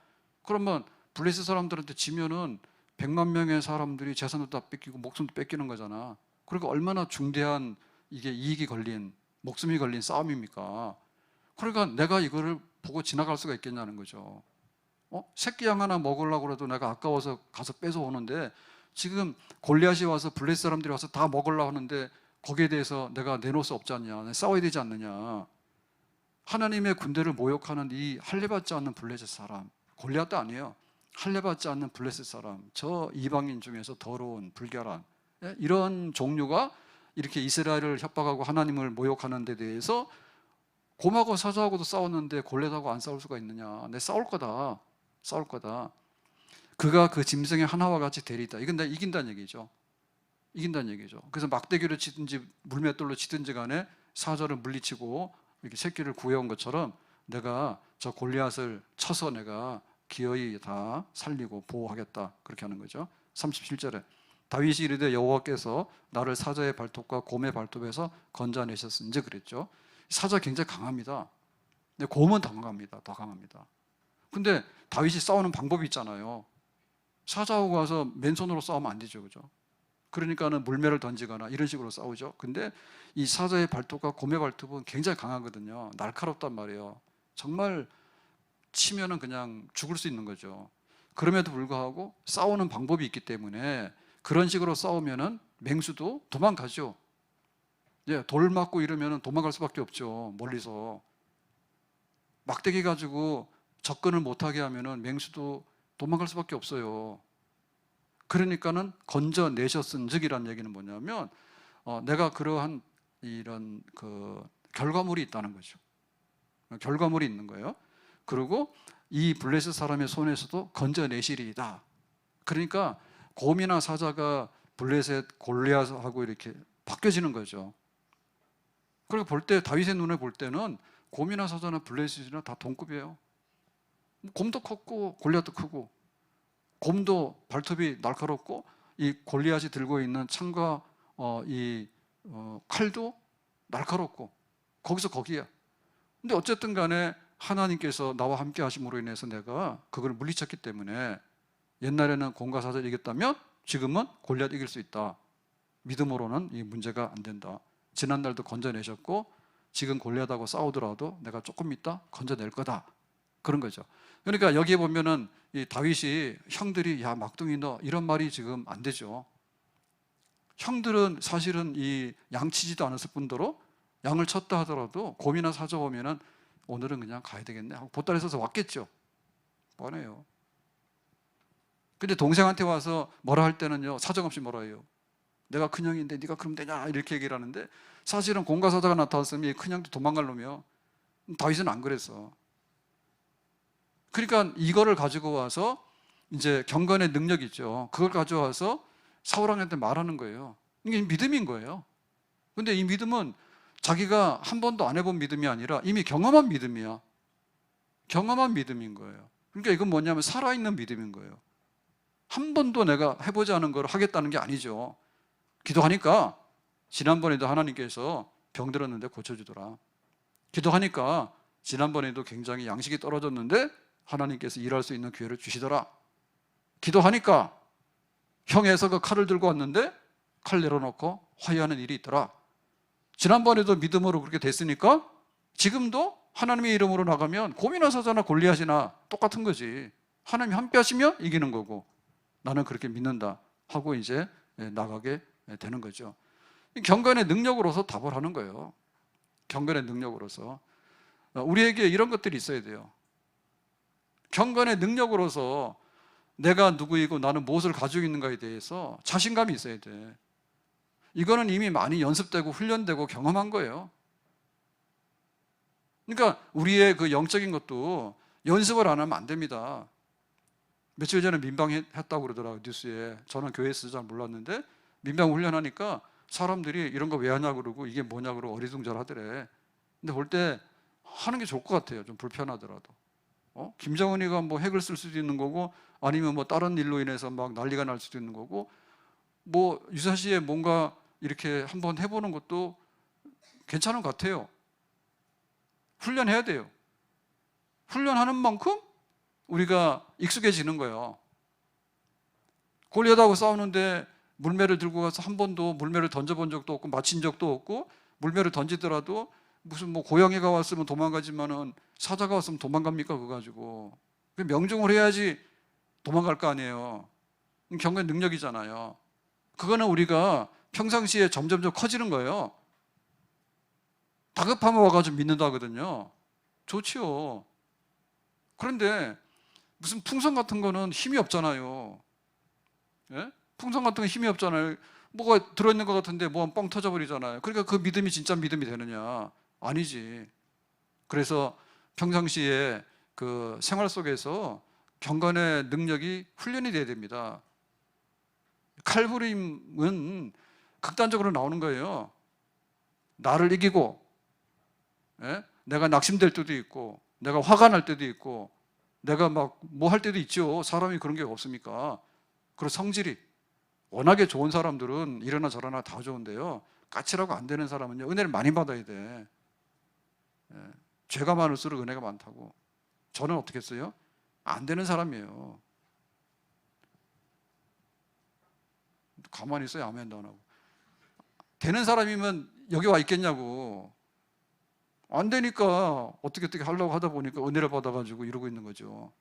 그러면 블레셋 사람들한테 지면은 100만 명의 사람들이 재산도 다 뺏기고 목숨도 뺏기는 거잖아. 그러니까 얼마나 중대한 이게 이익이 걸린, 목숨이 걸린 싸움입니까? 그러니까 내가 이거를 보고 지나갈 수가 있겠냐는 거죠. 새끼 양 하나 먹으려고 해도 내가 아까워서 가서 뺏어오는데 지금 골리앗이 와서 블레셋 사람들이 와서 다 먹으려고 하는데 거기에 대해서 내가 내놓을 수 없지 않냐, 싸워야 되지 않느냐. 하나님의 군대를 모욕하는 이 할례받지 않는 블레셋 사람, 골리앗도 아니에요. 할례받지 않는 블레셋 사람, 저 이방인 중에서 더러운 불결한 이런 종류가 이렇게 이스라엘을 협박하고 하나님을 모욕하는 데 대해서 곰하고 사자하고도 싸웠는데 골리앗하고 안 싸울 수가 있느냐. 내 싸울 거다. 싸울 거다. 그가 그 짐승의 하나와 같이 되리다. 이건 내가 이긴다는 얘기죠. 이긴다는 얘기죠. 그래서 막대기를 치든지 물맷돌로 치든지 간에 사자를 물리치고 이렇게 새끼를 구해온 것처럼 내가 저 골리앗을 쳐서 내가 기어이 다 살리고 보호하겠다. 그렇게 하는 거죠. 37절에 다윗이 이르되 여호와께서 나를 사자의 발톱과 곰의 발톱에서 건져내셨은지 그랬죠. 사자 굉장히 강합니다. 근데 곰은 더 강합니다. 더 강합니다. 근데 다윗이 싸우는 방법이 있잖아요. 사자하고 가서 맨손으로 싸우면 안 되죠. 그죠? 그러니까는 물매를 던지거나 이런 식으로 싸우죠. 근데 이 사자의 발톱과 곰의 발톱은 굉장히 강하거든요. 날카롭단 말이에요. 정말 치면은 그냥 죽을 수 있는 거죠. 그럼에도 불구하고 싸우는 방법이 있기 때문에 그런 식으로 싸우면은 맹수도 도망가죠. 예, 돌 맞고 이러면은 도망갈 수밖에 없죠. 멀리서. 막대기 가지고 접근을 못하게 하면은 맹수도 도망갈 수밖에 없어요. 그러니까는 건져내셨은즉이라는 얘기는 뭐냐면 내가 그러한 이런 그 결과물이 있다는 거죠. 결과물이 있는 거예요. 그리고 이 블레셋 사람의 손에서도 건져내시리이다. 그러니까 곰이나 사자가 블레셋 골리앗하고 이렇게 바뀌어지는 거죠. 그리고 볼 때 다윗의 눈에 볼 때는 곰이나 사자나 블레셋이나 다 동급이에요. 곰도 컸고 골리앗도 크고 곰도 발톱이 날카롭고 이 골리앗이 들고 있는 창과 칼도 날카롭고 거기서 거기야. 근데 어쨌든 간에 하나님께서 나와 함께 하심으로 인해서 내가 그걸 물리쳤기 때문에 옛날에는 곰과 사자를 이겼다면 지금은 골리앗 이길 수 있다. 믿음으로는 이 문제가 안 된다. 지난날도 건져내셨고 지금 골리앗하고 싸우더라도 내가 조금 있다 건져낼 거다. 그런 거죠. 그러니까 여기에 보면은 이 다윗이 형들이 야 막둥이 너 이런 말이 지금 안 되죠. 형들은 사실은 이 양치지도 않았을 뿐더러 양을 쳤다 하더라도 곰이나 사자 오면은 오늘은 그냥 가야 되겠네 하고 보따리 써서 왔겠죠. 뻔해요. 근데 동생한테 와서 뭐라 할 때는요 사정없이 뭐라 해요. 내가 큰형인데 네가 그러면 되냐 이렇게 얘기를 하는데 사실은 곰과 사자가 나타났으면 이 큰형도 도망갈 놈이요. 다윗은 안 그랬어. 그러니까 이거를 가지고 와서 이제 경건의 능력이 있죠. 그걸 가져와서 사울왕한테 말하는 거예요. 이게 믿음인 거예요. 근데 이 믿음은 자기가 한 번도 안 해본 믿음이 아니라 이미 경험한 믿음이야. 경험한 믿음인 거예요. 그러니까 이건 뭐냐면 살아있는 믿음인 거예요. 한 번도 내가 해보지 않은 걸 하겠다는 게 아니죠. 기도하니까 지난번에도 하나님께서 병들었는데 고쳐주더라. 기도하니까 지난번에도 굉장히 양식이 떨어졌는데 하나님께서 일할 수 있는 기회를 주시더라. 기도하니까 형 에서가 칼을 들고 왔는데 칼 내려놓고 화해하는 일이 있더라. 지난번에도 믿음으로 그렇게 됐으니까 지금도 하나님의 이름으로 나가면 곰이나 사자나 골리앗이나 똑같은 거지. 하나님이 함께 하시면 이기는 거고 나는 그렇게 믿는다 하고 이제 나가게 되는 거죠. 경건의 능력으로서 답을 하는 거예요. 경건의 능력으로서. 우리에게 이런 것들이 있어야 돼요. 경건의 능력으로서 내가 누구이고 나는 무엇을 가지고 있는가에 대해서 자신감이 있어야 돼. 이거는 이미 많이 연습되고 훈련되고 경험한 거예요. 그러니까 우리의 그 영적인 것도 연습을 안 하면 안 됩니다. 며칠 전에 민방했다고 그러더라고요, 뉴스에. 저는 교회에서 잘 몰랐는데 민방 훈련하니까 사람들이 이런 거 왜 하냐고 그러고 이게 뭐냐고 그러고 어리둥절하더래. 근데 볼 때 하는 게 좋을 것 같아요. 좀 불편하더라도. 김정은이가 뭐 핵을 쓸 수도 있는 거고 아니면 뭐 다른 일로 인해서 막 난리가 날 수도 있는 거고 뭐 유사시에 뭔가 이렇게 한번 해보는 것도 괜찮은 것 같아요. 훈련해야 돼요. 훈련하는 만큼 우리가 익숙해지는 거예요. 골리앗하고 싸우는데 물매를 들고 가서 한 번도 물매를 던져본 적도 없고 맞힌 적도 없고 물매를 던지더라도 무슨 뭐 고양이가 왔으면 도망가지만은 사자가 왔으면 도망갑니까? 그거 가지고 명중을 해야지 도망갈 거 아니에요. 경건의 능력이잖아요. 그거는 우리가 평상시에 점점점 커지는 거예요. 다급하면 와가지고 믿는다거든요. 좋지요. 그런데 무슨 풍선 같은 거는 힘이 없잖아요. 예? 풍선 같은 거 힘이 없잖아요. 뭐가 들어있는 것 같은데 뭐 뻥 터져버리잖아요. 그러니까 그 믿음이 진짜 믿음이 되느냐? 아니지. 그래서 평상시에 그 생활 속에서 경건의 능력이 훈련이 돼야 됩니다. 칼부림은 극단적으로 나오는 거예요. 나를 이기고, 예? 내가 낙심될 때도 있고, 내가 화가 날 때도 있고, 내가 막 뭐 할 때도 있죠. 사람이 그런 게 없습니까? 그리고 성질이 워낙에 좋은 사람들은 이러나 저러나 다 좋은데요. 까칠하고 안 되는 사람은요, 은혜를 많이 받아야 돼. 예. 죄가 많을수록 은혜가 많다고. 저는 어떻게 했어요? 안 되는 사람이에요. 가만히 있어요. 아멘도 안 하고. 되는 사람이면 여기 와 있겠냐고. 안 되니까 어떻게 하려고 하다 보니까 은혜를 받아가지고 이러고 있는 거죠.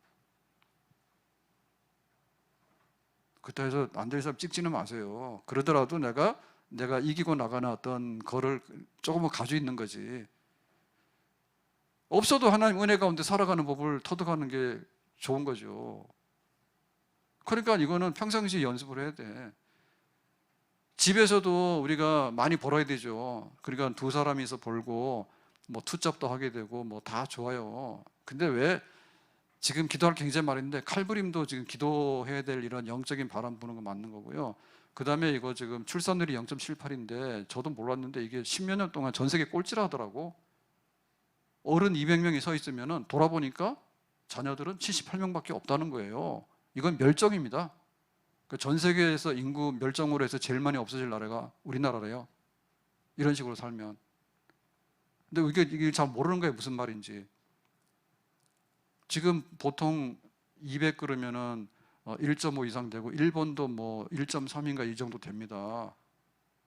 그렇다 해서 안 되는 사람 찍지는 마세요. 그러더라도 내가 이기고 나가는 어떤 거를 조금은 가지고 있는 거지. 없어도 하나님 은혜 가운데 살아가는 법을 터득하는 게 좋은 거죠. 그러니까 이거는 평상시에 연습을 해야 돼. 집에서도 우리가 많이 벌어야 되죠. 그러니까 두 사람이서 벌고 뭐 투잡도 하게 되고 뭐 다 좋아요. 근데 왜 지금 기도할 게 굉장히 많은데 칼부림도 지금 기도해야 될 이런 영적인 바람 부는 거 맞는 거고요. 그 다음에 이거 지금 출산율이 0.78인데 저도 몰랐는데 이게 10몇 년 동안 전 세계 꼴찌라 하더라고. 어른 200명이 서 있으면 돌아보니까 자녀들은 78명밖에 없다는 거예요. 이건 멸종입니다. 전 세계에서 인구 멸종으로 해서 제일 많이 없어질 나라가 우리나라래요. 이런 식으로 살면. 근데 이게 잘 모르는 거예요. 무슨 말인지. 지금 보통 200 그러면은 1.5 이상 되고 일본도 뭐 1.3인가 이 정도 됩니다.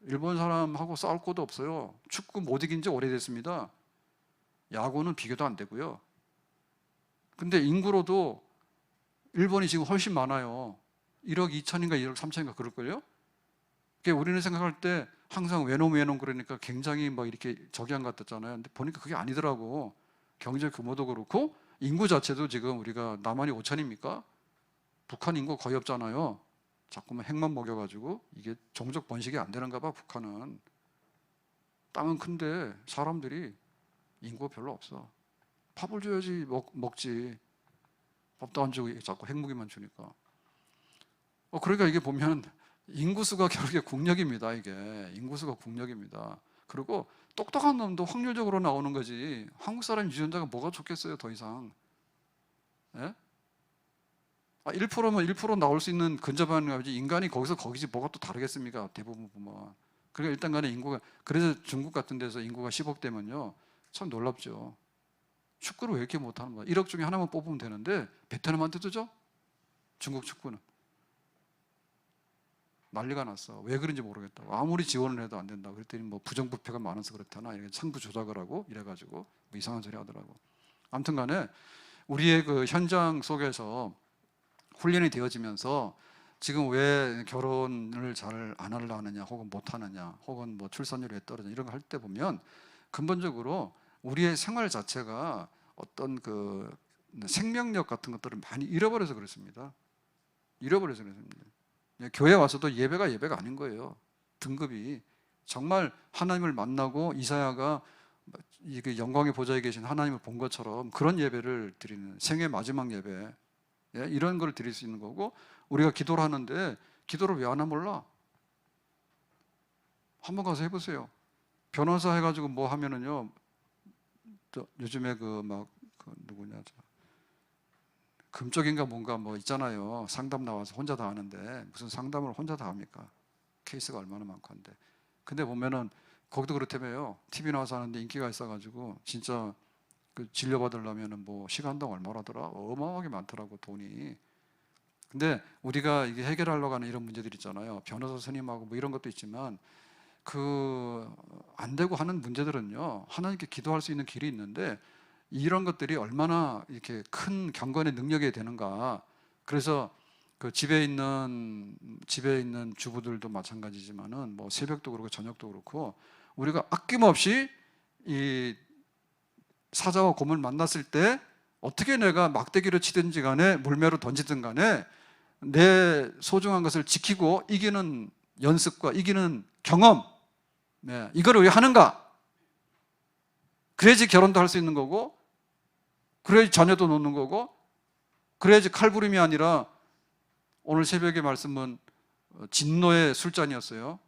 일본 사람하고 싸울 것도 없어요. 축구 못 이긴 지 오래됐습니다. 야구는 비교도 안 되고요. 근데 인구로도 일본이 지금 훨씬 많아요. 1억 2천인가 1억 3천인가 그럴걸요? 그러니까 우리는 생각할 때 항상 외놈 그러니까 굉장히 막 이렇게 적양 같았잖아요. 근데 보니까 그게 아니더라고. 경제 규모도 그렇고 인구 자체도 지금 우리가 남한이 5천입니까? 북한 인구 거의 없잖아요. 자꾸만 핵만 먹여가지고 이게 종족 번식이 안 되는가 봐. 북한은 땅은 큰데 사람들이 인구가 별로 없어. 밥을 줘야지 먹지. 밥도 안 주고 자꾸 핵무기만 주니까. 그러니까 이게 보면 인구수가 결국에 국력입니다. 이게 인구수가 국력입니다. 그리고 똑똑한 놈도 확률적으로 나오는 거지. 한국 사람 유전자가 뭐가 좋겠어요, 더 이상. 예? 1%면 1% 나올 수 있는 근접한 거지. 인간이 거기서 거기지 뭐가 또 다르겠습니까? 대부분 보면. 그러니까 일단 간에 인구가, 그래서 중국 같은 데서 인구가 10억 되면요, 참 놀랍죠. 축구를 왜 이렇게 못하는 거야? 1억 중에 하나만 뽑으면 되는데 베트남한테 줘? 중국 축구는. 난리가 났어. 왜 그런지 모르겠다고. 아무리 지원을 해도 안 된다. 그랬더니 뭐 부정부패가 많아서 그렇다나 이렇게 상부 조작을 하고 이래가지고 뭐 이상한 소리 하더라고. 아무튼 간에 우리의 그 현장 속에서 훈련이 되어지면서 지금 왜 결혼을 잘 안 하느냐, 혹은 못 하느냐, 혹은 뭐 출산율이 왜 떨어지냐 이런 거 할 때 보면 근본적으로 우리의 생활 자체가 어떤 그 생명력 같은 것들을 많이 잃어버려서 그렇습니다. 잃어버려서 그렇습니다. 교회 와서도 예배가 아닌 거예요. 등급이 정말 하나님을 만나고 이사야가 이 영광의 보좌에 계신 하나님을 본 것처럼 그런 예배를 드리는 생애 마지막 예배, 이런 걸 드릴 수 있는 거고, 우리가 기도를 하는데 기도를 왜 하나 몰라? 한번 가서 해보세요. 변호사 해가지고 뭐 하면은요, 요즘에 누구냐, 금쪽인가 뭔가 뭐 있잖아요. 상담 나와서 혼자 다 하는데 무슨 상담을 혼자 다 합니까? 케이스가 얼마나 많고 한데. 근데 보면은 거기도 그렇다며요. TV 나와서 하는데 인기가 있어가지고 진짜 그 진료받으려면은 뭐 시간당 얼마라더라? 어마어마하게 많더라고, 돈이. 근데 우리가 이게 해결하려고 하는 이런 문제들 있잖아요. 변호사 선임하고 뭐 이런 것도 있지만 그 안 되고 하는 문제들은요, 하나님께 기도할 수 있는 길이 있는데 이런 것들이 얼마나 이렇게 큰 경건의 능력이 되는가. 그래서 그 집에 있는 주부들도 마찬가지지만은 뭐 새벽도 그렇고 저녁도 그렇고 우리가 아낌없이 이 사자와 곰을 만났을 때 어떻게 내가 막대기로 치든지 간에 물매로 던지든 간에 내 소중한 것을 지키고 이기는 연습과 이기는 경험, 이거를 왜 하는가? 그래야지 결혼도 할 수 있는 거고, 그래야지 자녀도 놓는 거고, 그래야지 칼부림이 아니라, 오늘 새벽의 말씀은 진노의 술잔이었어요.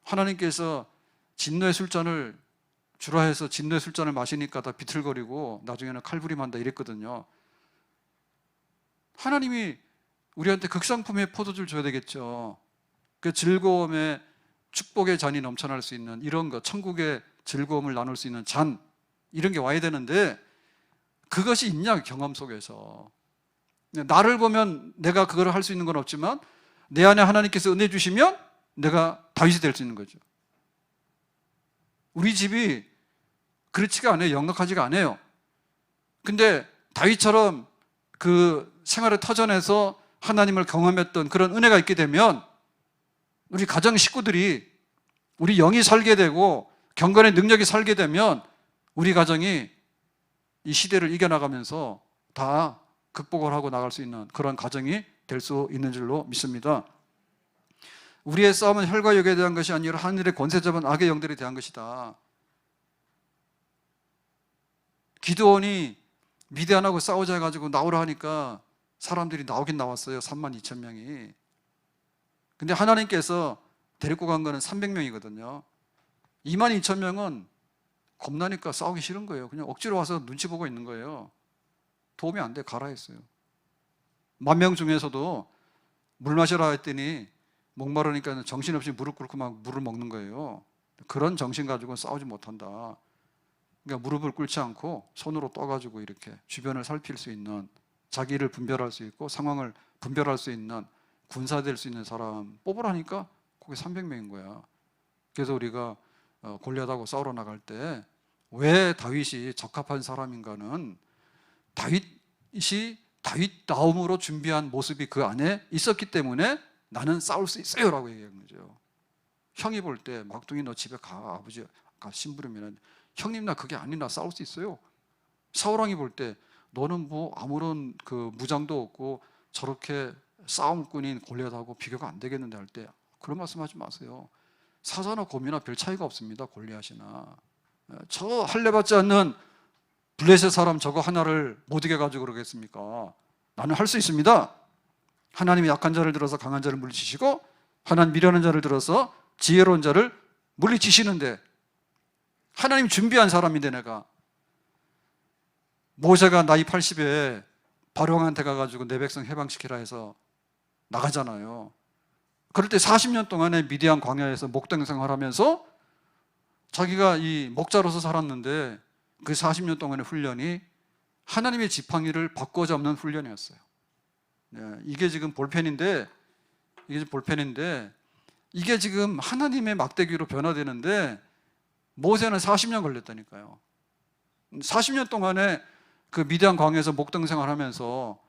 하나님께서 진노의 술잔을 주라 해서 진노의 술잔을 마시니까 다 비틀거리고 나중에는 칼부림한다 이랬거든요. 하나님이 우리한테 극상품의 포도주를 줘야 되겠죠. 그 즐거움의 축복의 잔이 넘쳐날 수 있는 이런 것, 천국의 즐거움을 나눌 수 있는 잔, 이런 게 와야 되는데 그것이 있냐, 경험 속에서. 나를 보면 내가 그걸 할 수 있는 건 없지만 내 안에 하나님께서 은혜 주시면 내가 다윗이 될 수 있는 거죠. 우리 집이 그렇지가 않아요. 넉넉하지가 않아요. 근데 다윗처럼 그 생활의 터전에서 하나님을 경험했던 그런 은혜가 있게 되면 우리 가정 식구들이, 우리 영이 살게 되고 경건의 능력이 살게 되면 우리 가정이 이 시대를 이겨나가면서 다 극복을 하고 나갈 수 있는 그런 가정이 될 수 있는 줄로 믿습니다. 우리의 싸움은 혈과 육에 대한 것이 아니라 하늘의 권세 잡은 악의 영들에 대한 것이다. 기드온이 미디안하고 싸우자 해가지고 나오라 하니까 사람들이 나오긴 나왔어요. 32,000명이. 근데 하나님께서 데리고 간 거는 300명이거든요. 22,000명은 겁나니까 싸우기 싫은 거예요. 그냥 억지로 와서 눈치 보고 있는 거예요. 도움이 안 돼, 가라 했어요. 10,000명 중에서도 물 마셔라 했더니 목마르니까 정신없이 무릎 꿇고 막 물을 먹는 거예요. 그런 정신 가지고는 싸우지 못한다. 그러니까 무릎을 꿇지 않고 손으로 떠가지고 이렇게 주변을 살필 수 있는, 자기를 분별할 수 있고 상황을 분별할 수 있는, 군사 될 수 있는 사람 뽑으라니까 거기 300명인 거야. 그래서 우리가 골리앗하고 싸우러 나갈 때 왜 다윗이 적합한 사람인가는 다윗이 다윗다움으로 준비한 모습이 그 안에 있었기 때문에 나는 싸울 수 있어요 라고 얘기한 거죠. 형이 볼 때 막둥이 너 집에 가, 아버지가 심부름이나, 형님 나 그게 아니라 싸울 수 있어요. 사울왕이 볼 때 너는 뭐 아무런 그 무장도 없고 저렇게 싸움꾼인 골리앗하고 비교가 안 되겠는데 할 때 그런 말씀하지 마세요. 사자나 곰이나 별 차이가 없습니다. 골리앗이나 저 할례받지 않는 블레셋 사람 저거 하나를 못 이겨가지고 그러겠습니까? 나는 할 수 있습니다. 하나님이 약한 자를 들어서 강한 자를 물리치시고 하나님 미련한 자를 들어서 지혜로운 자를 물리치시는데, 하나님 준비한 사람인데 내가. 모세가 나이 80에 바로왕한테 가가지고 내 백성 해방시키라 해서 나가잖아요. 그럴 때 40년 동안에 미디안 광야에서 목동 생활하면서 자기가 이 목자로서 살았는데 그 40년 동안의 훈련이 하나님의 지팡이를 바꿔잡는 훈련이었어요. 이게 지금 볼펜인데 이게 지금 하나님의 막대기로 변화되는데 모세는 40년 걸렸다니까요. 40년 동안에 그 미디안 광야에서 목동 생활하면서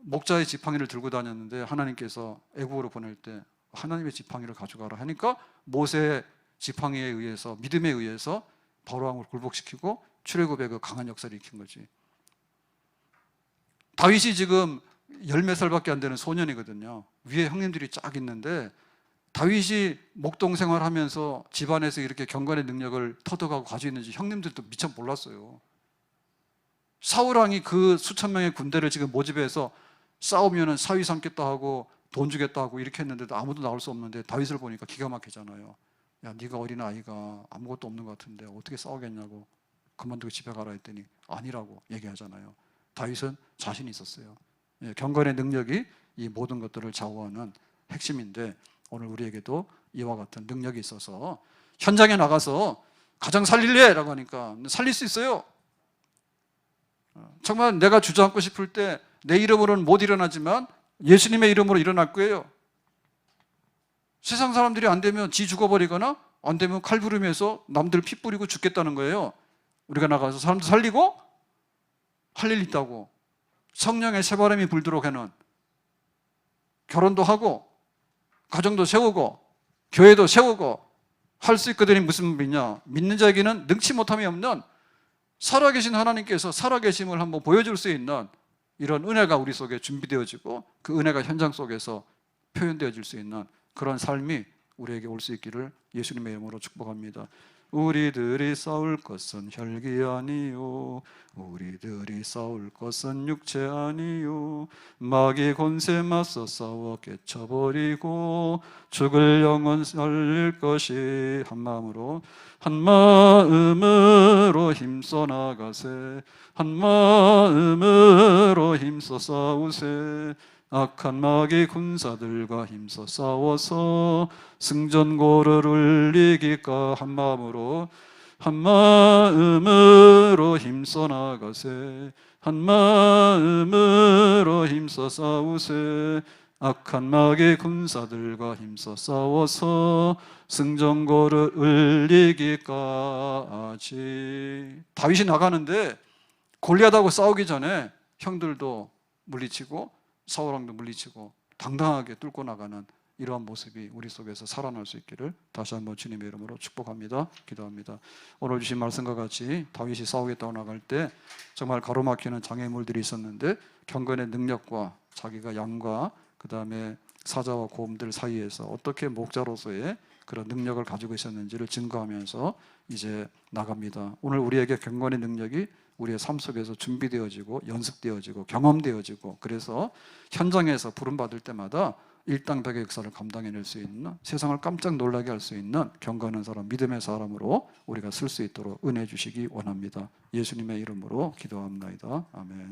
목자의 지팡이를 들고 다녔는데 하나님께서 애국으로 보낼 때 하나님의 지팡이를 가져가라 하니까 모세의 지팡이에 의해서, 믿음에 의해서 바로왕을 굴복시키고 출애굽의 그 강한 역사를 일으킨 거지. 다윗이 지금 10몇 살밖에 안 되는 소년이거든요. 위에 형님들이 쫙 있는데 다윗이 목동 생활하면서 집안에서 이렇게 경건의 능력을 터득하고 가지고 있는지 형님들도 미처 몰랐어요. 사울왕이 그 수천 명의 군대를 지금 모집해서 싸우면은 사위 삼겠다 하고 돈 주겠다 하고 이렇게 했는데도 아무도 나올 수 없는데 다윗을 보니까 기가 막히잖아요. 야, 네가 어린 아이가 아무것도 없는 것 같은데 어떻게 싸우겠냐고, 그만두고 집에 가라 했더니 아니라고 얘기하잖아요. 다윗은 자신이 있었어요. 경건의 능력이 이 모든 것들을 좌우하는 핵심인데 오늘 우리에게도 이와 같은 능력이 있어서 현장에 나가서 가장 살릴래? 라고 하니까 살릴 수 있어요. 정말 내가 주저앉고 싶을 때 내 이름으로는 못 일어나지만 예수님의 이름으로 일어날 거예요. 세상 사람들이 안 되면 지 죽어버리거나 안 되면 칼부림해서 남들 피 뿌리고 죽겠다는 거예요. 우리가 나가서 사람들 살리고 할 일 있다고. 성령의 새바람이 불도록 해는 결혼도 하고 가정도 세우고 교회도 세우고 할 수 있거든요. 무슨 의미냐? 믿는 자에게는 능치 못함이 없는 살아계신 하나님께서 살아계심을 한번 보여줄 수 있는 이런 은혜가 우리 속에 준비되어지고 그 은혜가 현장 속에서 표현되어질 수 있는 그런 삶이 우리에게 올 수 있기를 예수님의 이름으로 축복합니다. 우리들이 싸울 것은 혈기 아니요, 우리들이 싸울 것은 육체 아니요, 마귀 권세 맞서 싸워 깨쳐버리고 죽을 영혼 살릴 것이 한 마음으로 힘써 나가세, 한 마음으로 힘써 싸우세. 악한 마귀 군사들과 힘써 싸워서 승전고를 울리기까 한 마음으로 힘써 나가세, 한 마음으로 힘써 싸우세. 악한 마귀 군사들과 힘써 싸워서 승전고를 울리기까지. 다윗이 나가는데 골리앗하고 싸우기 전에 형들도 물리치고 사울왕도 물리치고 당당하게 뚫고 나가는 이러한 모습이 우리 속에서 살아날 수 있기를 다시 한번 주님의 이름으로 축복합니다. 기도합니다. 오늘 주신 말씀과 같이 다윗이 싸우겠다고 나갈 때 정말 가로막히는 장애물들이 있었는데 경건의 능력과 자기가 양과 그 다음에 사자와 곰들 사이에서 어떻게 목자로서의 그런 능력을 가지고 있었는지를 증거하면서 이제 나갑니다. 오늘 우리에게 경건의 능력이 우리의 삶 속에서 준비되어지고 연습되어지고 경험되어지고 그래서 현장에서 부름받을 때마다 일당백의 역사를 감당해낼 수 있는, 세상을 깜짝 놀라게 할 수 있는 경건한 사람, 믿음의 사람으로 우리가 쓸 수 있도록 은혜 주시기 원합니다. 예수님의 이름으로 기도합니다. 아멘.